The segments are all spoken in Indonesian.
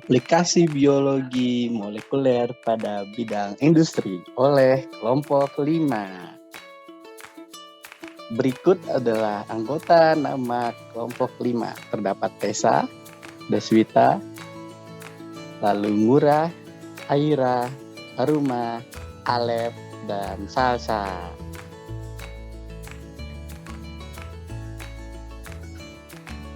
Aplikasi biologi molekuler pada bidang industri oleh kelompok 5. Berikut adalah anggota nama kelompok 5. Terdapat Tessa, Deswita, lalu Murah, Aira, Haruma, Alep, dan Salsa.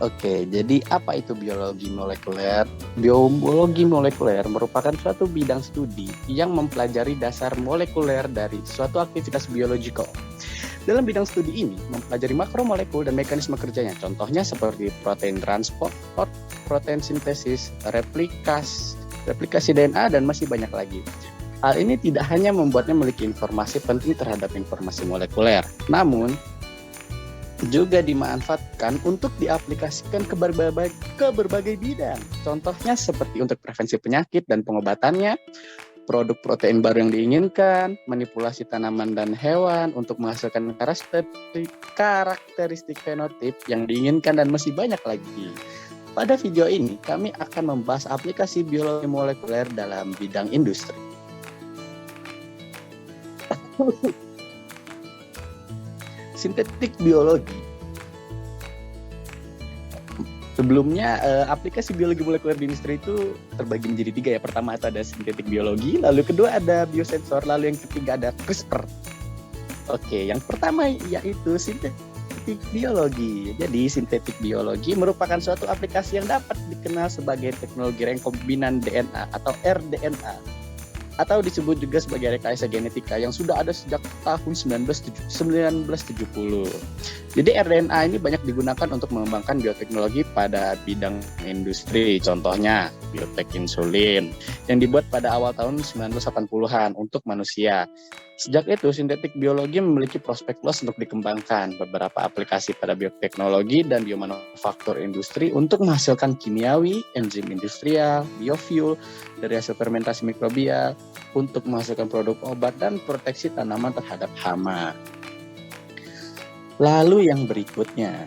Oke, jadi apa itu biologi molekuler? Biologi molekuler merupakan suatu bidang studi yang mempelajari dasar molekuler dari suatu aktivitas biologikal. Dalam bidang studi ini, mempelajari makromolekul dan mekanisme kerjanya. Contohnya seperti protein transport, protein sintesis, replikasi DNA, dan masih banyak lagi. Hal ini tidak hanya membuatnya memiliki informasi penting terhadap informasi molekuler, namun juga dimanfaatkan untuk diaplikasikan ke berbagai bidang. Contohnya seperti untuk prevensi penyakit dan pengobatannya, produk protein baru yang diinginkan, manipulasi tanaman dan hewan untuk menghasilkan karakteristik fenotip yang diinginkan, dan masih banyak lagi. Pada video ini, kami akan membahas aplikasi biologi molekuler dalam bidang industri. Sintetik biologi. Sebelumnya, aplikasi biologi molekuler di industri itu terbagi menjadi 3 ya. Pertama itu ada sintetik biologi, lalu kedua ada biosensor, lalu yang ketiga ada CRISPR. Oke, yang pertama yaitu sintetik biologi. Jadi, sintetik biologi merupakan suatu aplikasi yang dapat dikenal sebagai teknologi rekombinan DNA atau rDNA, atau disebut juga sebagai rekayasa genetika yang sudah ada sejak tahun 1970. Jadi rDNA ini banyak digunakan untuk mengembangkan bioteknologi pada bidang industri. Contohnya biotek insulin yang dibuat pada awal tahun 1980-an untuk manusia. Sejak itu, sintetik biologi memiliki prospek luas untuk dikembangkan beberapa aplikasi pada bioteknologi dan biomanufaktur industri untuk menghasilkan kimiawi, enzim industrial, biofuel dari hasil fermentasi mikrobial, untuk menghasilkan produk obat dan proteksi tanaman terhadap hama. Lalu yang berikutnya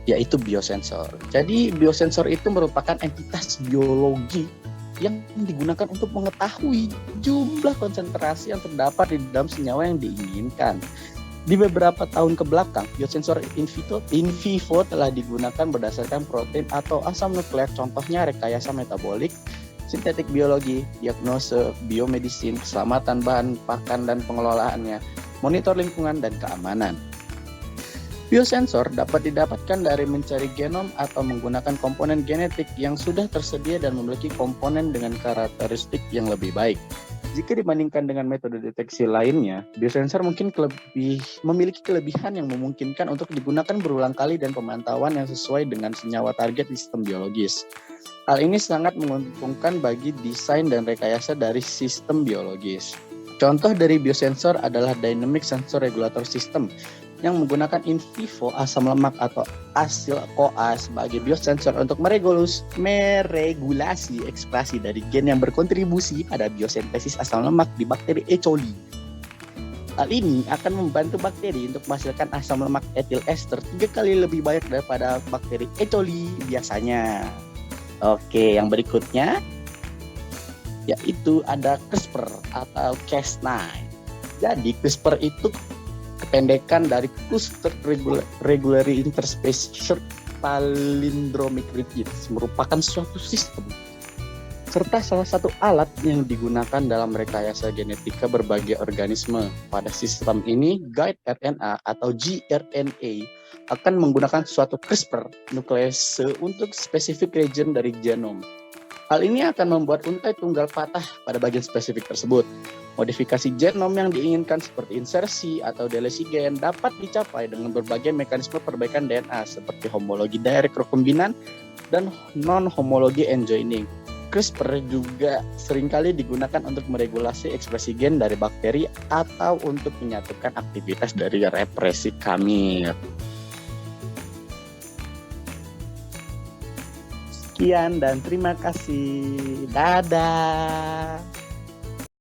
yaitu biosensor. Jadi biosensor itu merupakan entitas biologi yang digunakan untuk mengetahui jumlah konsentrasi yang terdapat di dalam senyawa yang diinginkan. Di beberapa tahun ke belakang, biosensor in vivo telah digunakan berdasarkan protein atau asam nukleer, contohnya rekayasa metabolik, sintetik biologi, diagnose, biomedicine, keselamatan bahan pakan dan pengelolaannya, monitor lingkungan dan keamanan. Biosensor dapat didapatkan dari mencari genom atau menggunakan komponen genetik yang sudah tersedia dan memiliki komponen dengan karakteristik yang lebih baik. Jika dibandingkan dengan metode deteksi lainnya, biosensor mungkin memiliki kelebihan yang memungkinkan untuk digunakan berulang kali dan pemantauan yang sesuai dengan senyawa target di sistem biologis. Hal ini sangat menguntungkan bagi desain dan rekayasa dari sistem biologis. Contoh dari biosensor adalah Dynamic Sensor Regulator System yang menggunakan in vivo asam lemak atau asil CoA sebagai biosensor untuk meregulasi ekspresi dari gen yang berkontribusi pada biosintesis asam lemak di bakteri E. coli. Hal ini akan membantu bakteri untuk menghasilkan asam lemak etil ester 3 kali lebih banyak daripada bakteri E. coli biasanya. Oke, yang berikutnya yaitu ada CRISPR atau Cas9. Jadi CRISPR itu kependekan dari Cluster Regularly Interspaced Short Palindromic Repeats, merupakan suatu sistem serta salah satu alat yang digunakan dalam rekayasa genetika berbagai organisme. Pada sistem ini, guide RNA atau gRNA akan menggunakan suatu CRISPR nuklease untuk spesifik region dari genom. Hal ini akan membuat untai tunggal patah pada bagian spesifik tersebut. Modifikasi genom yang diinginkan seperti insersi atau delesi gen dapat dicapai dengan berbagai mekanisme perbaikan DNA seperti homologi direct rekombinan dan non-homologi enjoining. CRISPR juga seringkali digunakan untuk meregulasi ekspresi gen dari bakteri atau untuk menyatukan aktivitas dari represi kamir. Sekian dan terima kasih. Dadah.